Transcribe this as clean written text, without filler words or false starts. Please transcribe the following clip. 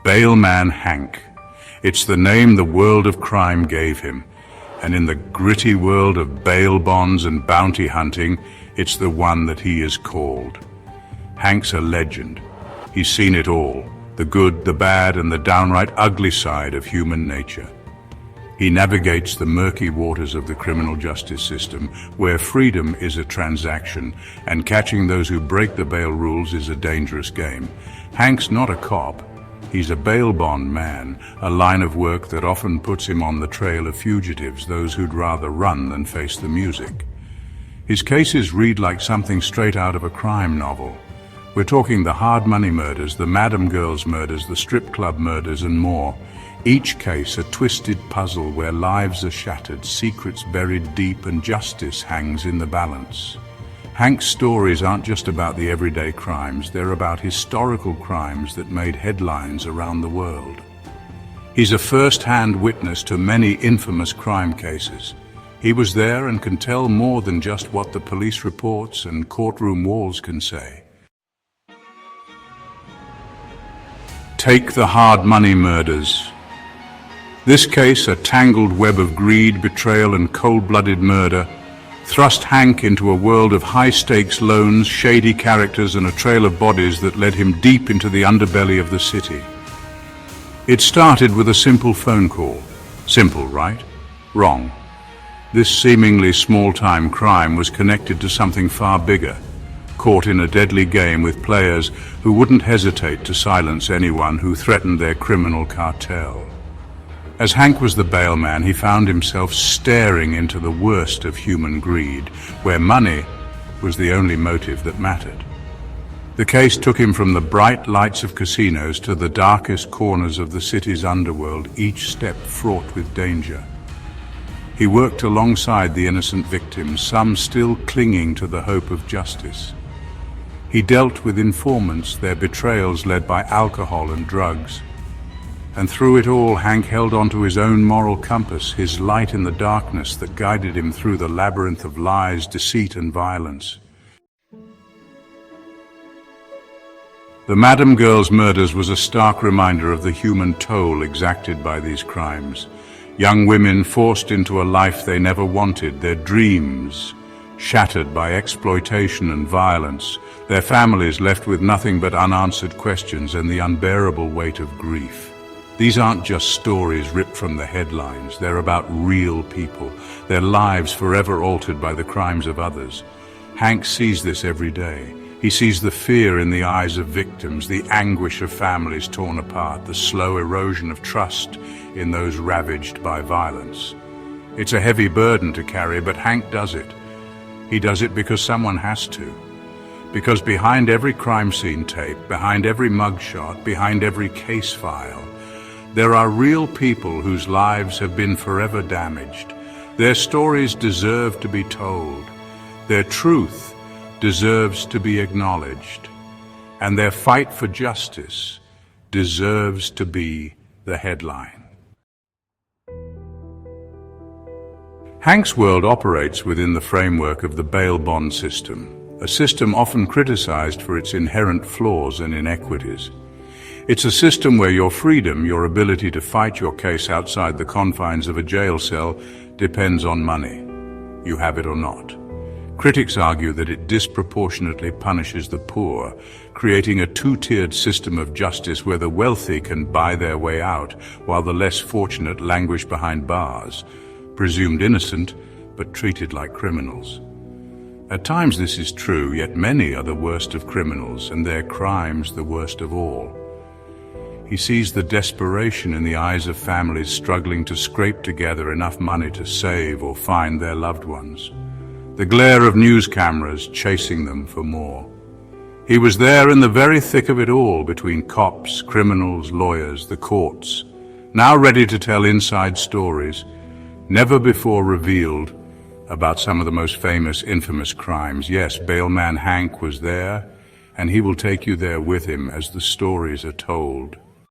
Bailman Hank. It's the name the world of crime gave him, and in the gritty world of bail bonds and bounty hunting, it's the one that he is called. Hank's a legend. He's seen it all, the good, the bad, and the downright ugly side of human nature. He navigates the murky waters of the criminal justice system, where freedom is a transaction, and catching those who break the bail rules is a dangerous game. Hank's not a cop. He's a bail bond man, a line of work that often puts him on the trail of fugitives, those who'd rather run than face the music. His cases read like something straight out of a crime novel. We're talking the hard money murders, the Madam Girls murders, the strip club murders, and more. Each case a twisted puzzle where lives are shattered, secrets buried deep, and justice hangs in the balance. Hank's stories aren't just about the everyday crimes, they're about historical crimes that made headlines around the world. He's a first-hand witness to many infamous crime cases. He was there and can tell more than just what the police reports and courtroom walls can say. Take the hard money murders. This case, a tangled web of greed, betrayal, and cold-blooded murder, thrust Hank into a world of high-stakes loans, shady characters, and a trail of bodies that led him deep into the underbelly of the city. It started with a simple phone call. Simple, right? Wrong. This seemingly small-time crime was connected to something far bigger, caught in a deadly game with players who wouldn't hesitate to silence anyone who threatened their criminal cartel. As Hank was the bailman, he found himself staring into the worst of human greed, where money was the only motive that mattered. The case took him from the bright lights of casinos to the darkest corners of the city's underworld, each step fraught with danger. He worked alongside the innocent victims, some still clinging to the hope of justice. He dealt with informants, their betrayals led by alcohol and drugs. And through it all, Hank held onto his own moral compass, his light in the darkness that guided him through the labyrinth of lies, deceit, and violence. The Madam Girls murders was a stark reminder of the human toll exacted by these crimes. Young women forced into a life they never wanted, their dreams shattered by exploitation and violence, their families left with nothing but unanswered questions and the unbearable weight of grief. These aren't just stories ripped from the headlines. They're about real people, their lives forever altered by the crimes of others. Hank sees this every day. He sees the fear in the eyes of victims, the anguish of families torn apart, the slow erosion of trust in those ravaged by violence. It's a heavy burden to carry, but Hank does it. He does it because someone has to. Because behind every crime scene tape, behind every mugshot, behind every case file, there are real people whose lives have been forever damaged. Their stories deserve to be told. Their truth deserves to be acknowledged. And their fight for justice deserves to be the headline. Hank's world operates within the framework of the bail bond system, a system often criticized for its inherent flaws and inequities. It's a system where your freedom, your ability to fight your case outside the confines of a jail cell, depends on money. You have it or not. Critics argue that it disproportionately punishes the poor, creating a two-tiered system of justice where the wealthy can buy their way out, while the less fortunate languish behind bars, presumed innocent, but treated like criminals. At times this is true, yet many are the worst of criminals, and their crimes the worst of all. He sees the desperation in the eyes of families struggling to scrape together enough money to save or find their loved ones. The glare of news cameras chasing them for more. He was there in the very thick of it all, between cops, criminals, lawyers, the courts, now ready to tell inside stories, never before revealed, about some of the most famous, infamous crimes. Yes, Bailman Hank was there, and he will take you there with him as the stories are told.